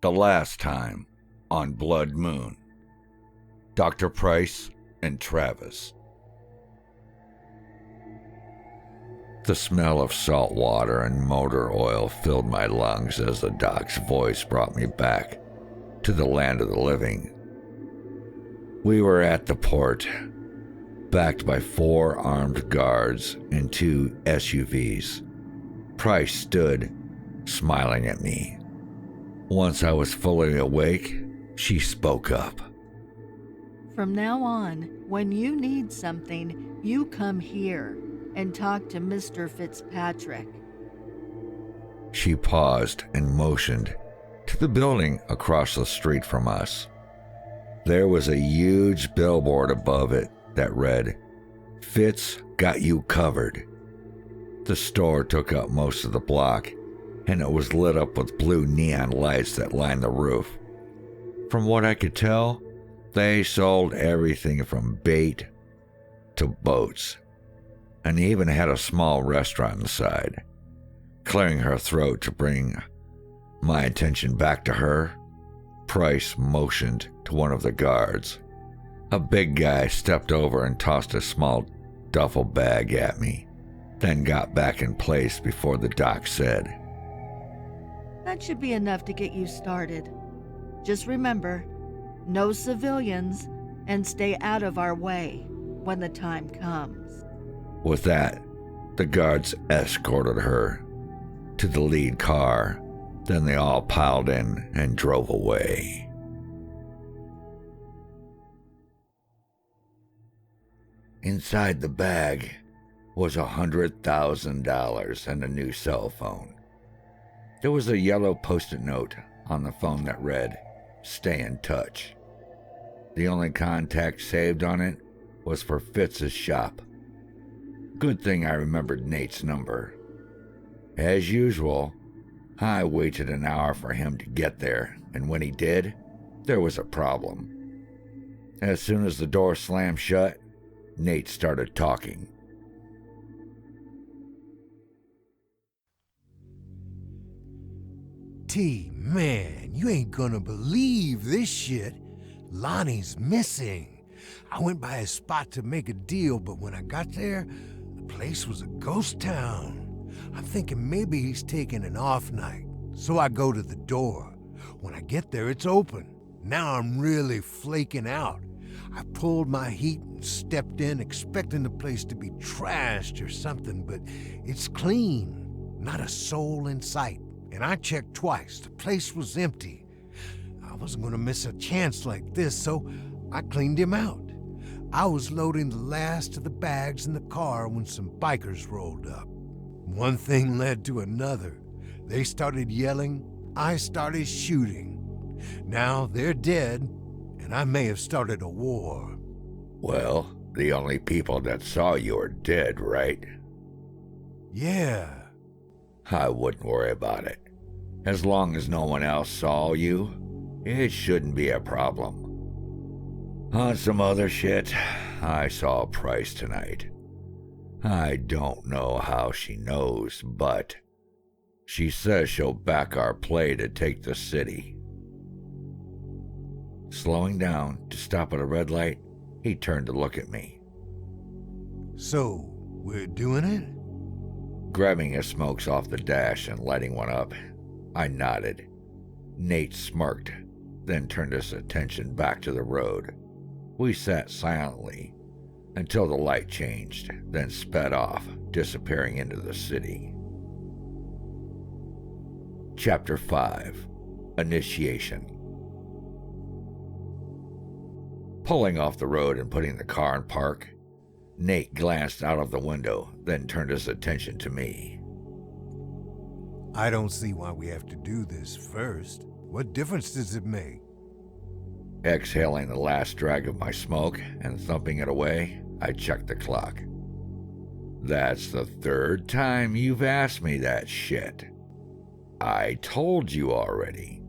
The last time on Blood Moon. Dr. Price and Travis. The smell of salt water and motor oil filled my lungs as the doc's voice brought me back to the land of the living. We were at the port, backed by 4 armed guards and 2 SUVs. Price stood, smiling at me. Once I was fully awake, she spoke up. From now on, when you need something, you come here and talk to Mr. Fitzpatrick. She paused and motioned to the building across the street from us. There was a huge billboard above it that read, "Fitz got you covered." The store took up most of the block, and it was lit up with blue neon lights that lined the roof. From what I could tell, they sold everything from bait to boats, and even had a small restaurant inside. Clearing her throat to bring my attention back to her, Price motioned to one of the guards. A big guy stepped over and tossed a small duffel bag at me, then got back in place before the doc said, That should be enough to get you started. Just remember, no civilians, and stay out of our way when the time comes. With that, the guards escorted her to the lead car. Then they all piled in and drove away. Inside the bag was $100,000 and a new cell phone. There was a yellow post-it note on the phone that read, "Stay in touch." The only contact saved on it was for Fitz's shop. Good thing I remembered Nate's number. As usual, I waited an hour for him to get there, and when he did, there was a problem. As soon as the door slammed shut, Nate started talking. T, man, you ain't gonna believe this shit. Lonnie's missing. I went by his spot to make a deal, but when I got there, the place was a ghost town. I'm thinking maybe he's taking an off night, so I go to the door. When I get there, it's open. Now I'm really flaking out. I pulled my heat and stepped in, expecting the place to be trashed or something, but it's clean. Not a soul in sight. And I checked twice. The place was empty. I wasn't gonna miss a chance like this, so I cleaned him out. I was loading the last of the bags in the car when some bikers rolled up. One thing led to another. They started yelling, I started shooting. Now they're dead, and I may have started a war. Well, the only people that saw you are dead, right? Yeah. I wouldn't worry about it. As long as no one else saw you, it shouldn't be a problem. On some other shit, I saw Price tonight. I don't know how she knows, but she says she'll back our play to take the city. Slowing down to stop at a red light, he turned to look at me. So, we're doing it? Grabbing his smokes off the dash and lighting one up, I nodded. Nate smirked, then turned his attention back to the road. We sat silently until the light changed, then sped off, disappearing into the city. Chapter 5. Initiation. Pulling off the road and putting the car in park, Nate glanced out of the window, then turned his attention to me. I don't see why we have to do this first. What difference does it make? Exhaling the last drag of my smoke and thumping it away, I checked the clock. That's the 3rd time you've asked me that shit. I told you already.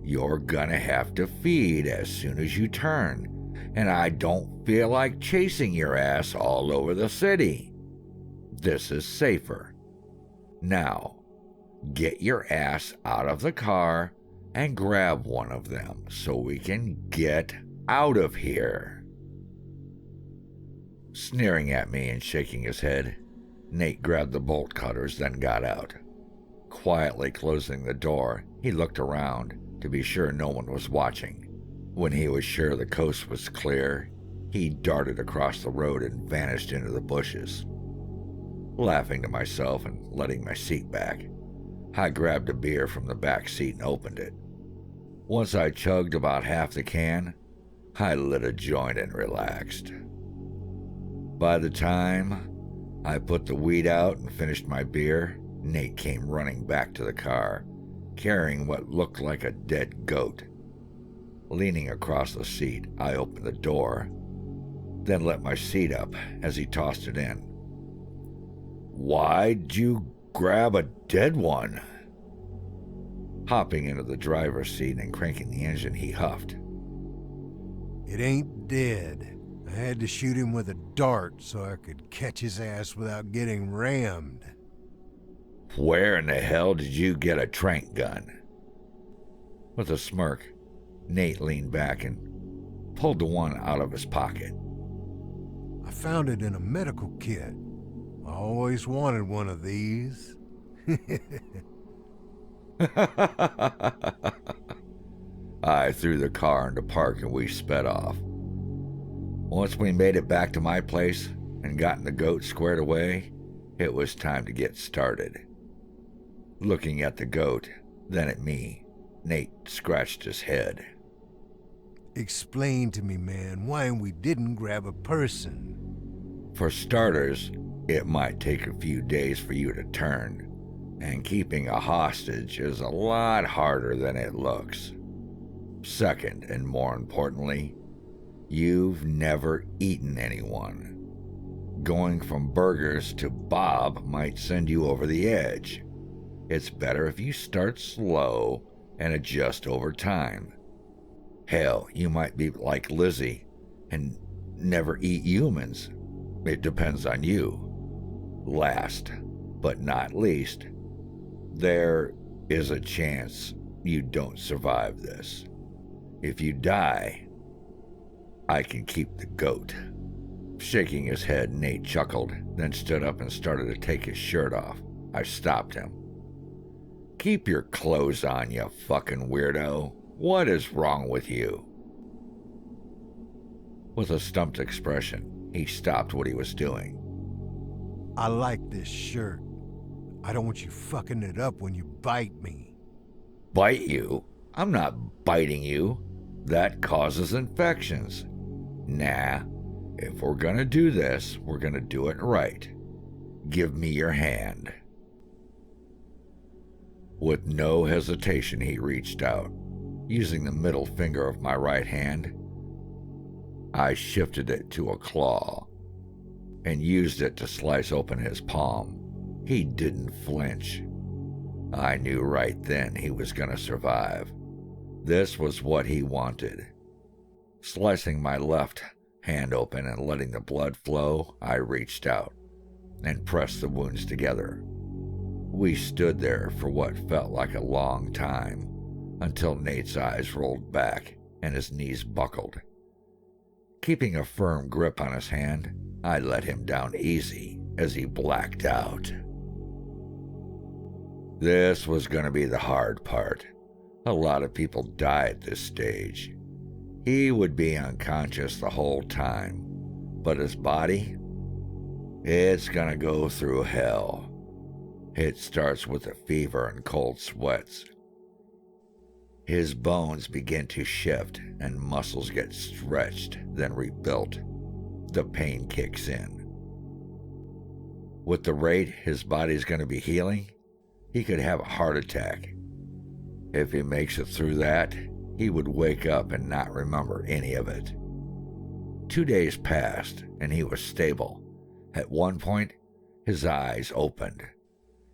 You're gonna have to feed as soon as you turn, and I don't feel like chasing your ass all over the city. This is safer. Now, get your ass out of the car and grab one of them so we can get out of here. Sneering at me and shaking his head, Nate grabbed the bolt cutters, then got out. Quietly closing the door, he looked around to be sure no one was watching. When he was sure the coast was clear, he darted across the road and vanished into the bushes. Laughing to myself and letting my seat back, I grabbed a beer from the back seat and opened it. Once I chugged about half the can, I lit a joint and relaxed. By the time I put the weed out and finished my beer, Nate came running back to the car, carrying what looked like a dead goat. Leaning across the seat, I opened the door, then let my seat up as he tossed it in. "Why'd you grab a dead one?" Hopping into the driver's seat and cranking the engine, he huffed. It ain't dead. I had to shoot him with a dart so I could catch his ass without getting rammed. "Where in the hell did you get a trank gun?" With a smirk, Nate leaned back and pulled the one out of his pocket. I found it in a medical kit. I always wanted one of these. I threw the car into park and we sped off. Once we made it back to my place and gotten the goat squared away, it was time to get started. Looking at the goat, then at me, Nate scratched his head. Explain to me, man, why we didn't grab a person. For starters, it might take a few days for you to turn, and keeping a hostage is a lot harder than it looks. Second, and more importantly, you've never eaten anyone. Going from burgers to Bob might send you over the edge. It's better if you start slow and adjust over time. Hell, you might be like Lizzie and never eat humans. It depends on you. Last, but not least, there is a chance you don't survive this. If you die, I can keep the goat. Shaking his head, Nate chuckled, then stood up and started to take his shirt off. I stopped him. "Keep your clothes on, you fucking weirdo. What is wrong with you?" With a stumped expression, he stopped what he was doing. I like this shirt. I don't want you fucking it up when you bite me. Bite you? I'm not biting you. That causes infections. Nah, if we're gonna do this, we're gonna do it right. Give me your hand. With no hesitation, he reached out. Using the middle finger of my right hand, I shifted it to a claw and used it to slice open his palm. He didn't flinch. I knew right then he was gonna survive. This was what he wanted. Slicing my left hand open and letting the blood flow, I reached out and pressed the wounds together. We stood there for what felt like a long time, until Nate's eyes rolled back and his knees buckled. Keeping a firm grip on his hand, I let him down easy as he blacked out. This was going to be the hard part. A lot of people die at this stage. He would be unconscious the whole time, but his body, it's going to go through hell. It starts with a fever and cold sweats. His bones begin to shift and muscles get stretched, then rebuilt. The pain kicks in. With the rate his body's going to be healing, he could have a heart attack. If he makes it through that, he would wake up and not remember any of it. 2 days passed and he was stable. At one point, his eyes opened,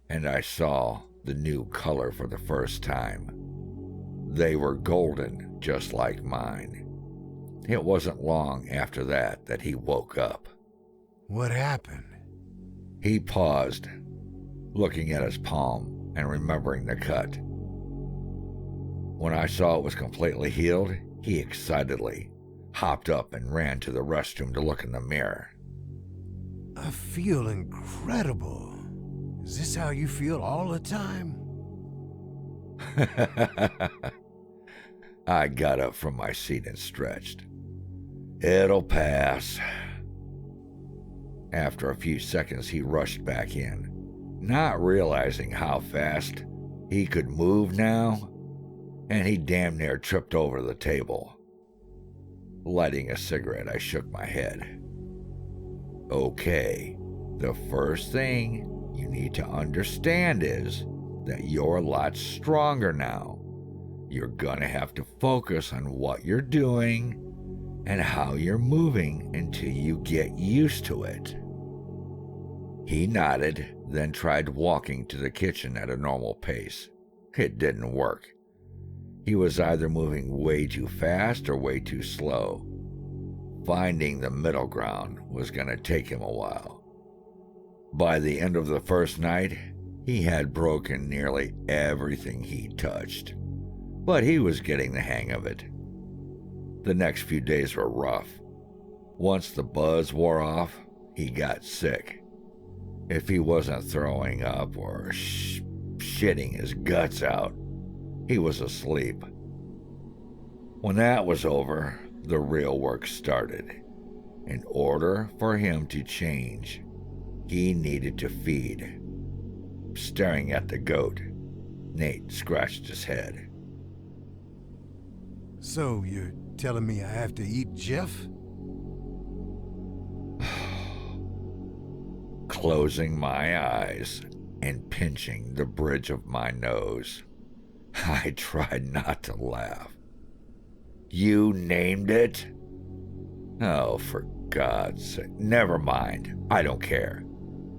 and I saw the new color for the first time. They were golden, just like mine. It wasn't long after that he woke up. What happened? He paused, looking at his palm and remembering the cut. When I saw it was completely healed, he excitedly hopped up and ran to the restroom to look in the mirror. I feel incredible. Is this how you feel all the time? I got up from my seat and stretched. It'll pass. After a few seconds, he rushed back in, not realizing how fast he could move now, and he damn near tripped over the table. Lighting a cigarette, I shook my head. Okay, the first thing you need to understand is that you're a lot stronger now. You're gonna have to focus on what you're doing and how you're moving until you get used to it. He nodded, then tried walking to the kitchen at a normal pace. It didn't work. He was either moving way too fast or way too slow. Finding the middle ground was gonna take him a while. By the end of the first night, he had broken nearly everything he touched, but he was getting the hang of it. The next few days were rough. Once the buzz wore off, he got sick. If he wasn't throwing up or shitting his guts out, he was asleep. When that was over, the real work started. In order for him to change, he needed to feed. Staring at the goat, Nate scratched his head. So you're telling me I have to eat Jeff? Closing my eyes and pinching the bridge of my nose, I tried not to laugh. You named it? Oh, for God's sake. Never mind. I don't care.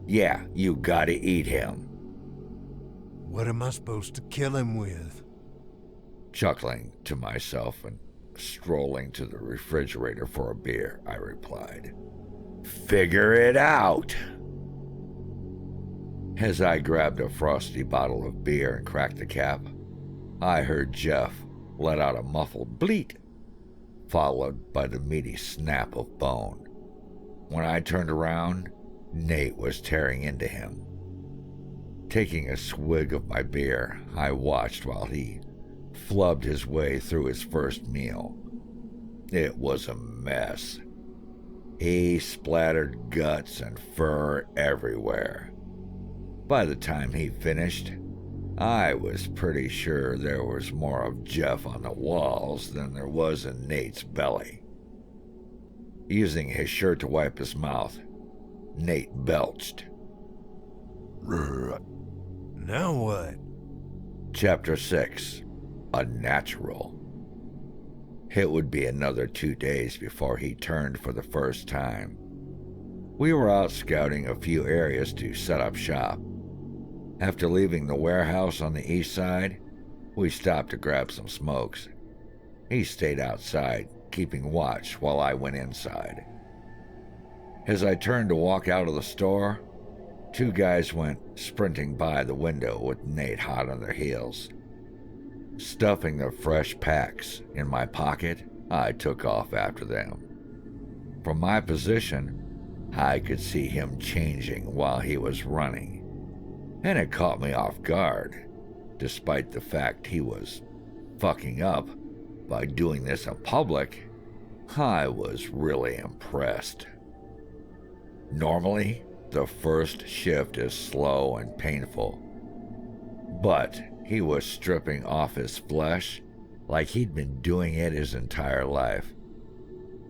Yeah, you gotta eat him. What am I supposed to kill him with? Chuckling to myself and strolling to the refrigerator for a beer, I replied. Figure it out. As I grabbed a frosty bottle of beer and cracked the cap, I heard Jeff let out a muffled bleat, followed by the meaty snap of bone. When I turned around, Nate was tearing into him. Taking a swig of my beer, I watched while he flubbed his way through his first meal. It was a mess. He splattered guts and fur everywhere. By the time he finished, I was pretty sure there was more of Jeff on the walls than there was in Nate's belly. Using his shirt to wipe his mouth, Nate belched. Now what? Chapter 6. A Natural. It would be another 2 days before he turned for the first time. We were out scouting a few areas to set up shop. After leaving the warehouse on the east side, we stopped to grab some smokes. He stayed outside, keeping watch while I went inside. As I turned to walk out of the store, 2 guys went sprinting by the window with Nate hot on their heels. Stuffing the fresh packs in my pocket, I took off after them. From my position, I could see him changing while he was running, and it caught me off guard, despite the fact he was fucking up by doing this in public. I was really impressed. Normally, the first shift is slow and painful, but he was stripping off his flesh like he'd been doing it his entire life.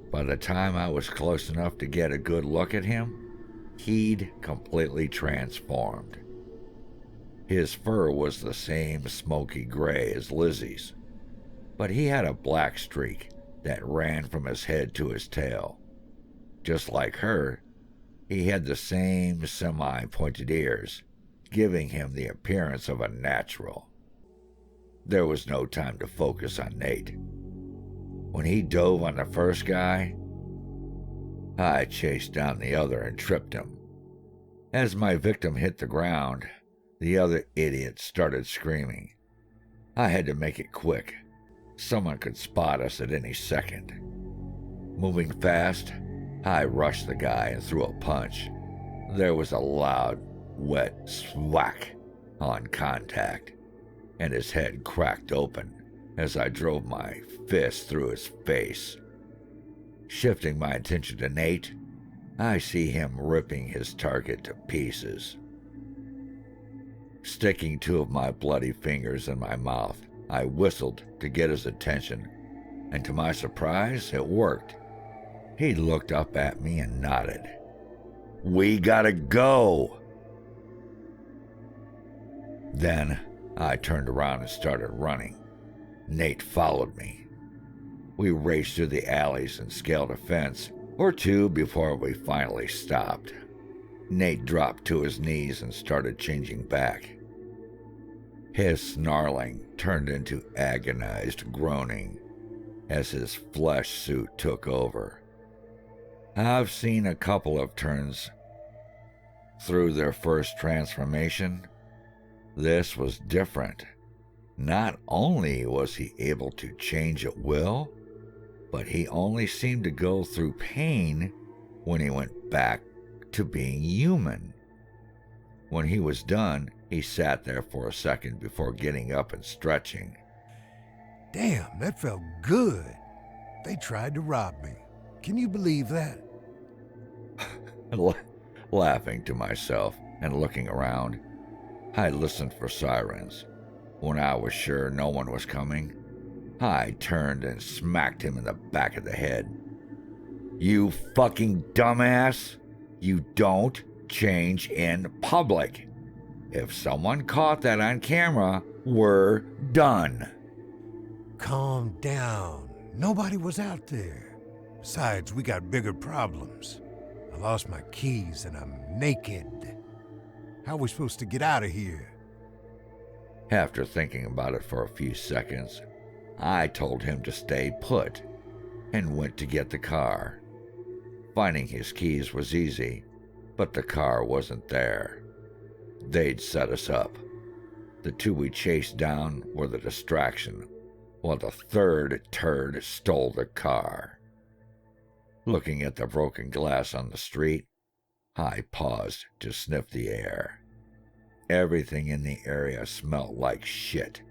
By the time I was close enough to get a good look at him, he'd completely transformed. His fur was the same smoky gray as Lizzie's, but he had a black streak that ran from his head to his tail. Just like her, he had the same semi-pointed ears, giving him the appearance of a natural. There was no time to focus on Nate. When he dove on the first guy, I chased down the other and tripped him. As my victim hit the ground, the other idiot started screaming. I had to make it quick. Someone could spot us at any second. Moving fast, I rushed the guy and threw a punch. There was a loud, wet swack on contact, and his head cracked open as I drove my fist through his face. Shifting my attention to Nate, I see him ripping his target to pieces. Sticking two of my bloody fingers in my mouth, I whistled to get his attention, and to my surprise, it worked. He looked up at me and nodded. "We gotta go!" Then I turned around and started running. Nate followed me. We raced through the alleys and scaled a fence or two before we finally stopped. Nate dropped to his knees and started changing back. His snarling turned into agonized groaning as his flesh suit took over. I've seen a couple of turns through their first transformation. This was different. Not only was he able to change at will, but he only seemed to go through pain when he went back to being human. When he was done, he sat there for a second before getting up and stretching. Damn, that felt good. They tried to rob me. Can you believe that? Laughing to myself and looking around, I listened for sirens. When I was sure no one was coming, I turned and smacked him in the back of the head. "You fucking dumbass! You don't change in public. If someone caught that on camera, we're done." Calm down. Nobody was out there. Besides, we got bigger problems. I lost my keys and I'm naked. How are we supposed to get out of here? After thinking about it for a few seconds, I told him to stay put and went to get the car. Finding his keys was easy, but the car wasn't there. They'd set us up. The two we chased down were the distraction, while the third turd stole the car. Looking at the broken glass on the street, I paused to sniff the air. Everything in the area smelled like shit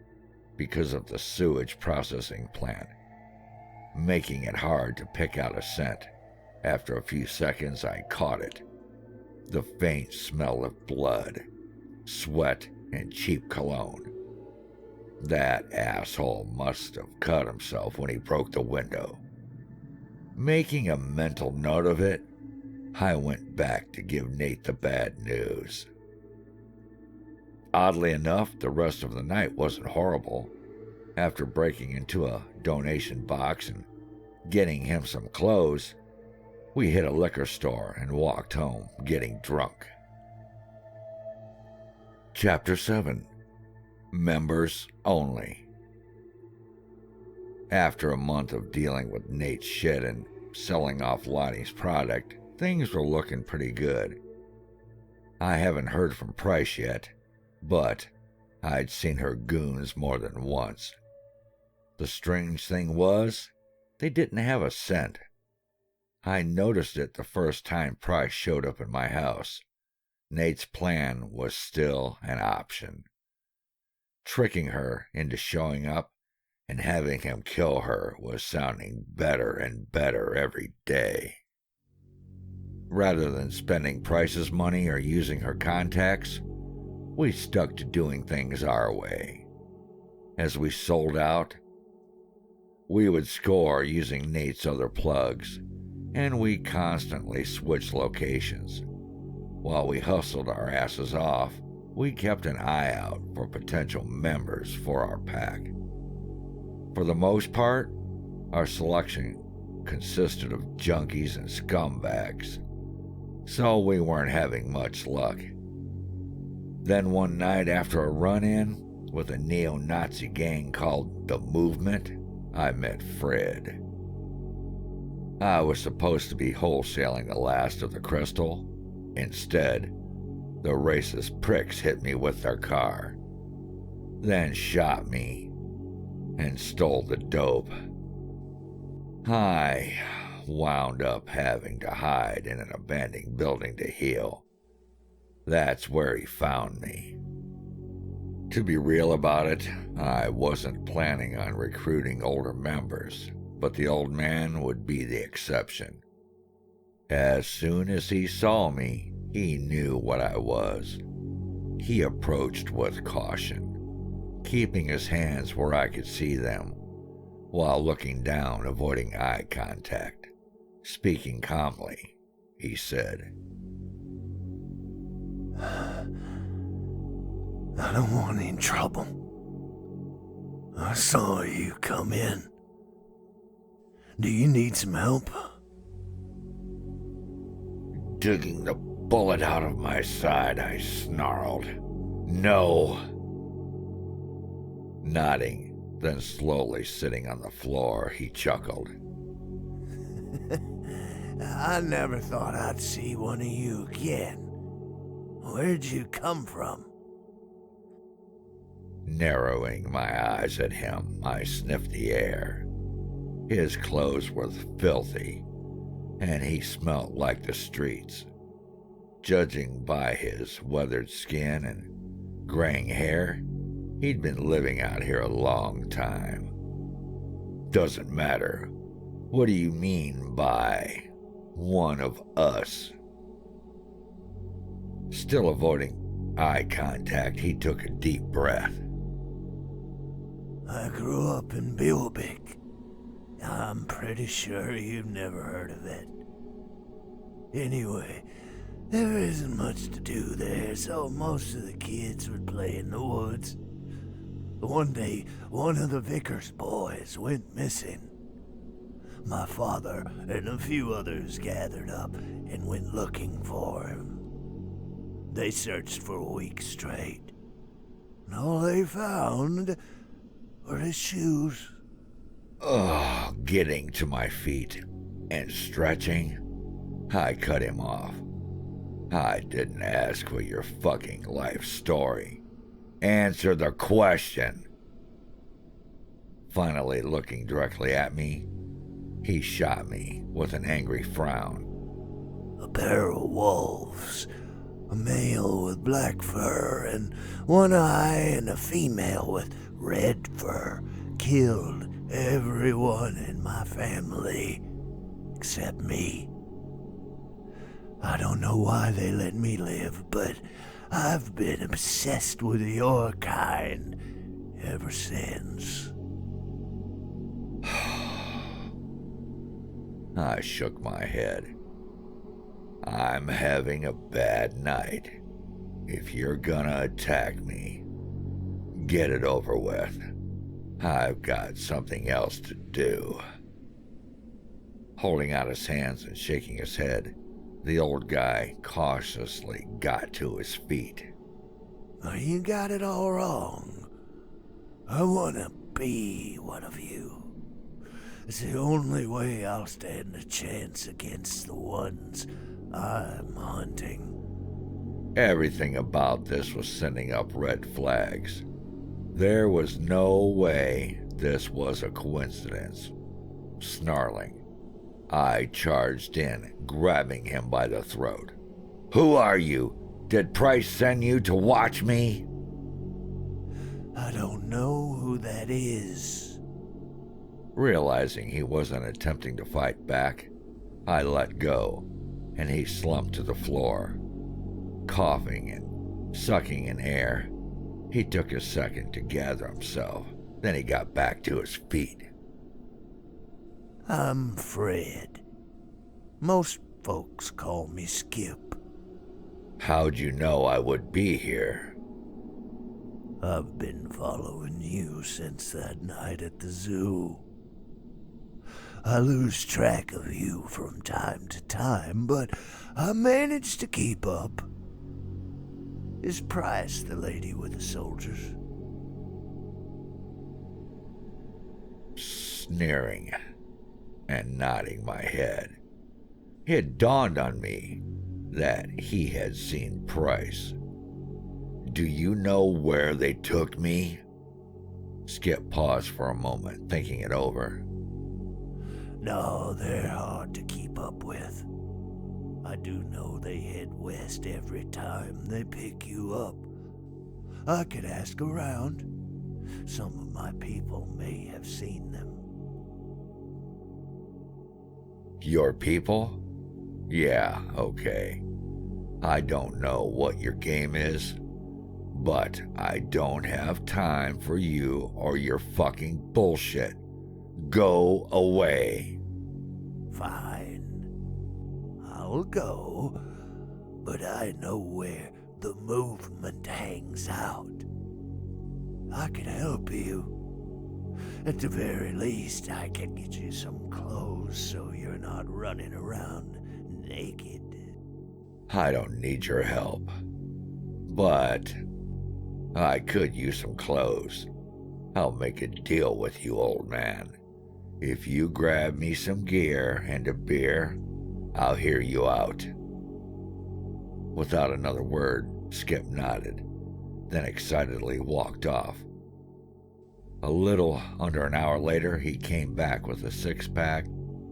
because of the sewage processing plant, making it hard to pick out a scent. After a few seconds, I caught it. The faint smell of blood, sweat, and cheap cologne. That asshole must have cut himself when he broke the window. Making a mental note of it, I went back to give Nate the bad news. Oddly enough, the rest of the night wasn't horrible. After breaking into a donation box and getting him some clothes, we hit a liquor store and walked home getting drunk. Chapter 7. Members Only. After a month of dealing with Nate's shit and selling off Lonnie's product, things were looking pretty good. I haven't heard from Price yet, but I'd seen her goons more than once. The strange thing was, they didn't have a scent. I noticed it the first time Price showed up in my house. Nate's plan was still an option. Tricking her into showing up and having him kill her was sounding better and better every day. Rather than spending Price's money or using her contacts, we stuck to doing things our way. As we sold out, we would score using Nate's other plugs, and we constantly switched locations. While we hustled our asses off, we kept an eye out for potential members for our pack. For the most part, our selection consisted of junkies and scumbags, so we weren't having much luck. Then one night after a run-in with a neo-Nazi gang called The Movement, I met Fred. I was supposed to be wholesaling the last of the crystal. Instead, the racist pricks hit me with their car, then shot me and stole the dope. I wound up having to hide in an abandoned building to heal. That's where he found me. To be real about it, I wasn't planning on recruiting older members, but the old man would be the exception. As soon as he saw me, he knew what I was. He approached with caution, keeping his hands where I could see them, while looking down, avoiding eye contact. Speaking calmly, he said, I don't want any trouble. I saw you come in. Do you need some help? Digging the bullet out of my side, I snarled. No. Nodding, then slowly sitting on the floor, he chuckled. I never thought I'd see one of you again. Where'd you come from? Narrowing my eyes at him, I sniffed the air. His clothes were filthy, and he smelt like the streets. Judging by his weathered skin and graying hair, he'd been living out here a long time. Doesn't matter. What do you mean by one of us? Still avoiding eye contact, he took a deep breath. I grew up in Bilbik. I'm pretty sure you've never heard of it. Anyway, there isn't much to do there, so most of the kids would play in the woods. One day, one of the vicar's boys went missing. My father and a few others gathered up and went looking for him. They searched for a week straight, and all they found were his shoes. Getting to my feet and stretching, I cut him off. I didn't ask for your fucking life story. Answer the question. Finally looking directly at me, he shot me with an angry frown. A pair of wolves, a male with black fur and one eye, and a female with red fur, killed everyone in my family except me. I don't know why they let me live, but I've been obsessed with your kind ever since. I shook my head. I'm having a bad night. If you're gonna attack me, get it over with. I've got something else to do. Holding out his hands and shaking his head, the old guy cautiously got to his feet. Now you got it all wrong. I want to be one of you. It's the only way I'll stand a chance against the ones I'm hunting. Everything about this was sending up red flags. There was no way this was a coincidence. Snarling, I charged in, grabbing him by the throat. Who are you? Did Price send you to watch me? I don't know who that is. Realizing he wasn't attempting to fight back, I let go, and he slumped to the floor. Coughing and sucking in air, he took a second to gather himself. Then he got back to his feet. I'm Fred. Most folks call me Skip. How'd you know I would be here? I've been following you since that night at the zoo. I lose track of you from time to time, but I manage to keep up. Is Price the lady with the soldiers? Sneering and nodding my head. It dawned on me that he had seen Price. Do you know where they took me? Skip paused for a moment, thinking it over. No, they're hard to keep up with. I do know they head west every time they pick you up. I could ask around. Some of my people may have seen them. Your people? Yeah, okay. I don't know what your game is, but I don't have time for you or your fucking bullshit. Go away. Fine. I'll go, but I know where the movement hangs out. I can help you. At the very least, I can get you some clothes so you're not running around naked. I don't need your help, but I could use some clothes. I'll make a deal with you, old man. If you grab me some gear and a beer, I'll hear you out. Without another word, Skip nodded, then excitedly walked off. A little under an hour later, he came back with a six-pack,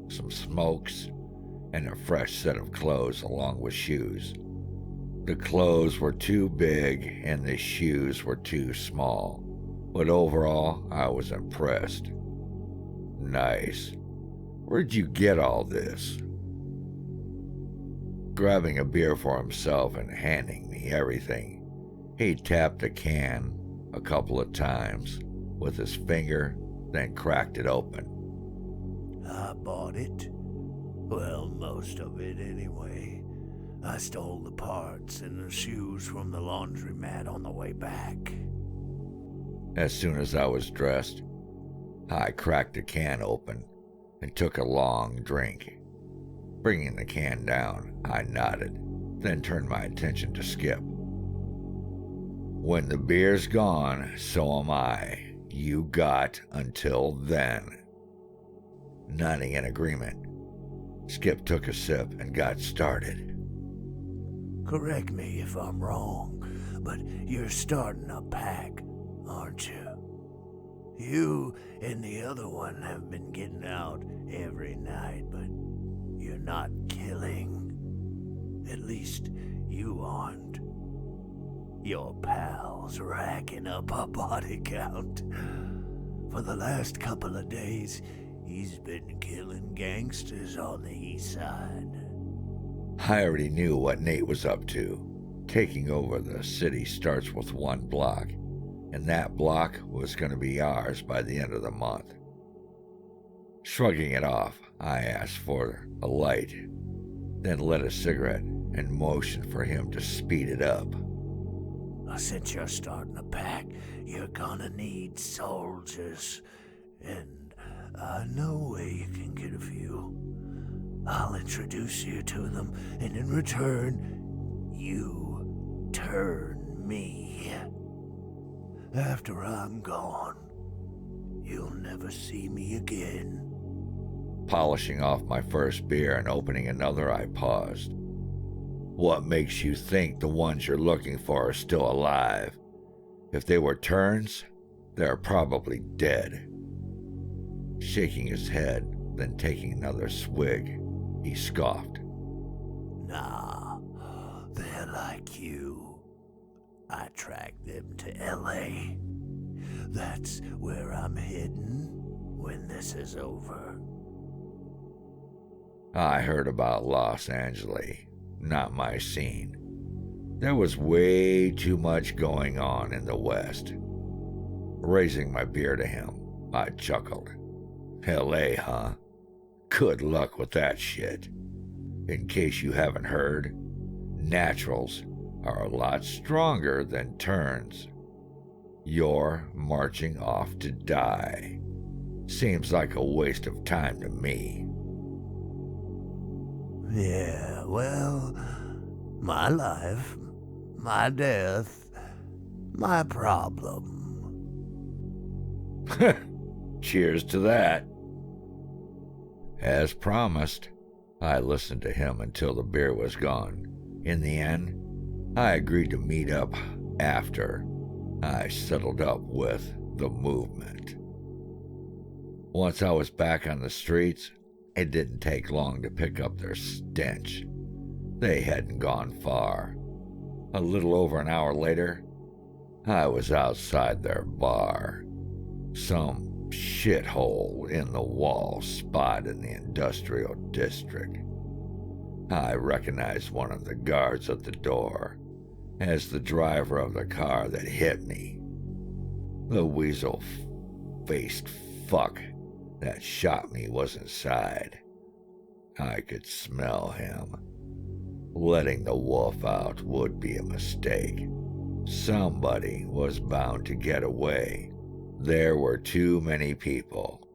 some smokes, and a fresh set of clothes along with shoes. The clothes were too big and the shoes were too small, but overall, I was impressed. Nice. Where'd you get all this? Grabbing a beer for himself and handing me everything, he tapped the can a couple of times with his finger, then cracked it open. I bought it. Well, most of it anyway. I stole the parts and the shoes from the laundromat on the way back. As soon as I was dressed, I cracked the can open and took a long drink. Bringing the can down, I nodded, then turned my attention to Skip. When the beer's gone, so am I. You got until then. Nodding in agreement, Skip took a sip and got started. Correct me if I'm wrong, but you're starting a pack, aren't you? You and the other one have been getting out every night, but you're not killing. At least you aren't. Your pal's racking up a body count. For the last couple of days, he's been killing gangsters on the east side. I already knew what Nate was up to. Taking over the city starts with one block, and that block was going to be ours by the end of the month. Shrugging it off, I asked for a light, then lit a cigarette and motioned for him to speed it up. Since you're starting a pack, you're gonna need soldiers, and I know where you can get a few. I'll introduce you to them, and in return, you turn me. After I'm gone, you'll never see me again. Polishing off my first beer and opening another, I paused. What makes you think the ones you're looking for are still alive? If they were turns, they're probably dead. Shaking his head, then taking another swig, he scoffed. Nah, they're like you. I tracked them to LA. That's where I'm heading when this is over. I heard about Los Angeles. Not my scene. There was way too much going on in the West. Raising my beer to him, I chuckled. LA, huh? Good luck with that shit. In case you haven't heard, naturals are a lot stronger than turns. You're marching off to die. Seems like a waste of time to me. Yeah, well, my life, my death, my problem. Cheers to that. As promised, I listened to him until the beer was gone. In the end, I agreed to meet up after I settled up with the movement. Once I was back on the streets, it didn't take long to pick up their stench. They hadn't gone far. A little over an hour later, I was outside their bar. Some shithole in the wall spot in the industrial district. I recognized one of the guards at the door as the driver of the car that hit me. The weasel-faced fuck that shot me was inside. I could smell him. Letting the wolf out would be a mistake. Somebody was bound to get away. There were too many people.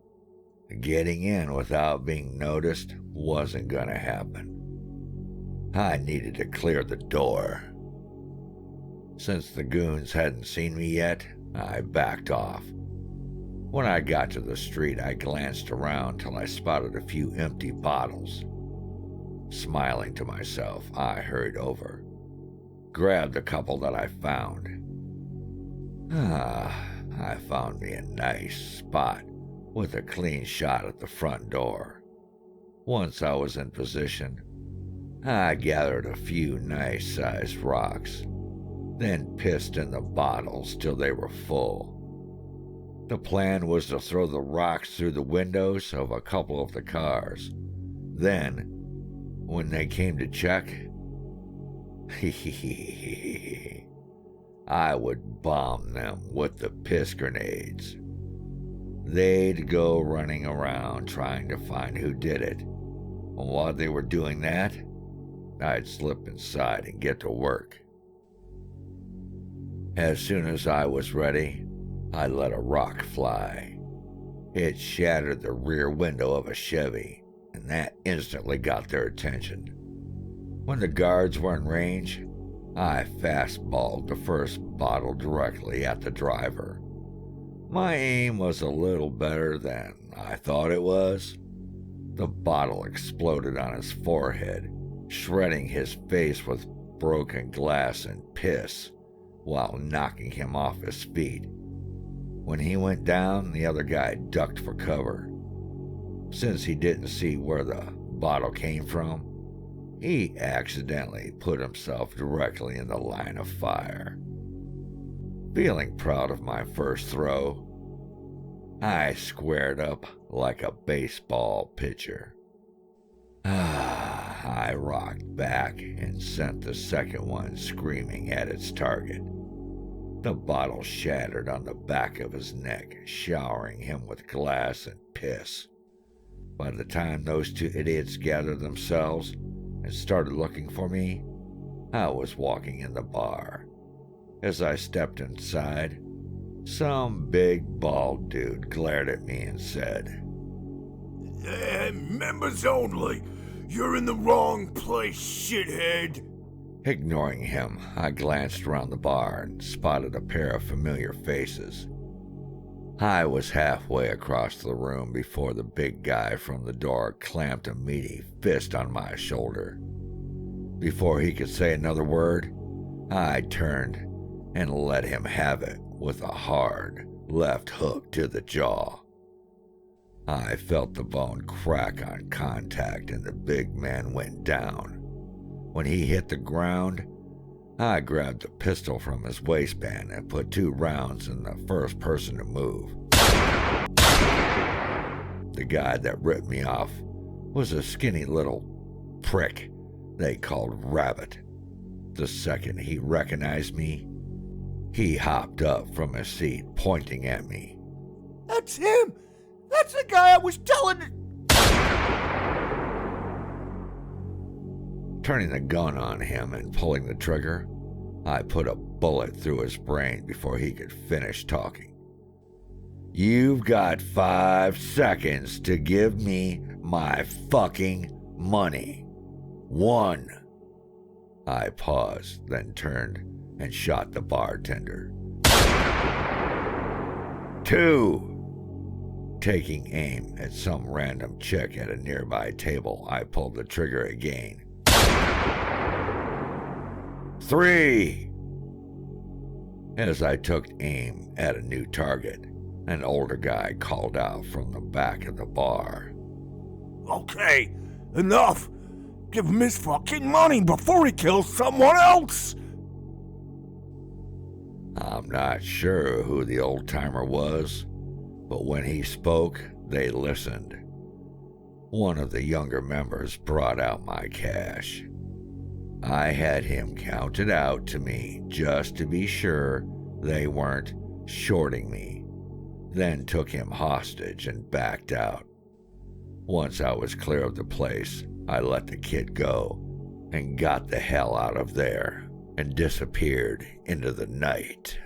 Getting in without being noticed wasn't gonna happen. I needed to clear the door. Since the goons hadn't seen me yet, I backed off. When I got to the street, I glanced around till I spotted a few empty bottles. Smiling to myself, I hurried over, grabbed a couple that I found. I found me a nice spot with a clean shot at the front door. Once I was in position, I gathered a few nice-sized rocks, then pissed in the bottles till they were full. The plan was to throw the rocks through the windows of a couple of the cars. Then, when they came to check, I would bomb them with the piss grenades. They'd go running around trying to find who did it. And while they were doing that, I'd slip inside and get to work. As soon as I was ready, I let a rock fly. It shattered the rear window of a Chevy, and that instantly got their attention. When the guards were in range, I fastballed the first bottle directly at the driver. My aim was a little better than I thought it was. The bottle exploded on his forehead, shredding his face with broken glass and piss, while knocking him off his feet. When he went down, the other guy ducked for cover. Since he didn't see where the bottle came from, he accidentally put himself directly in the line of fire. Feeling proud of my first throw, I squared up like a baseball pitcher. I rocked back and sent the second one screaming at its target. The bottle shattered on the back of his neck, showering him with glass and piss. By the time those two idiots gathered themselves and started looking for me, I was walking in the bar. As I stepped inside, some big bald dude glared at me and said, Members only! You're in the wrong place, shithead! Ignoring him, I glanced around the bar and spotted a pair of familiar faces. I was halfway across the room before the big guy from the door clamped a meaty fist on my shoulder. Before he could say another word, I turned and let him have it with a hard left hook to the jaw. I felt the bone crack on contact and the big man went down. When he hit the ground, I grabbed the pistol from his waistband and put 2 rounds in the first person to move. The guy that ripped me off was a skinny little prick they called Rabbit. The second he recognized me, he hopped up from his seat, pointing at me. That's him! That's the guy I was telling... Turning the gun on him and pulling the trigger, I put a bullet through his brain before he could finish talking. You've got 5 seconds to give me my fucking money. 1. I paused, then turned and shot the bartender. 2. Taking aim at some random chick at a nearby table, I pulled the trigger again. 3. As I took aim at a new target, an older guy called out from the back of the bar. Okay, enough! Give him his fucking money before he kills someone else! I'm not sure who the old-timer was, but when he spoke, they listened. One of the younger members brought out my cash. I had him counted out to me just to be sure they weren't shorting me, then took him hostage and backed out. Once I was clear of the place, I let the kid go and got the hell out of there and disappeared into the night.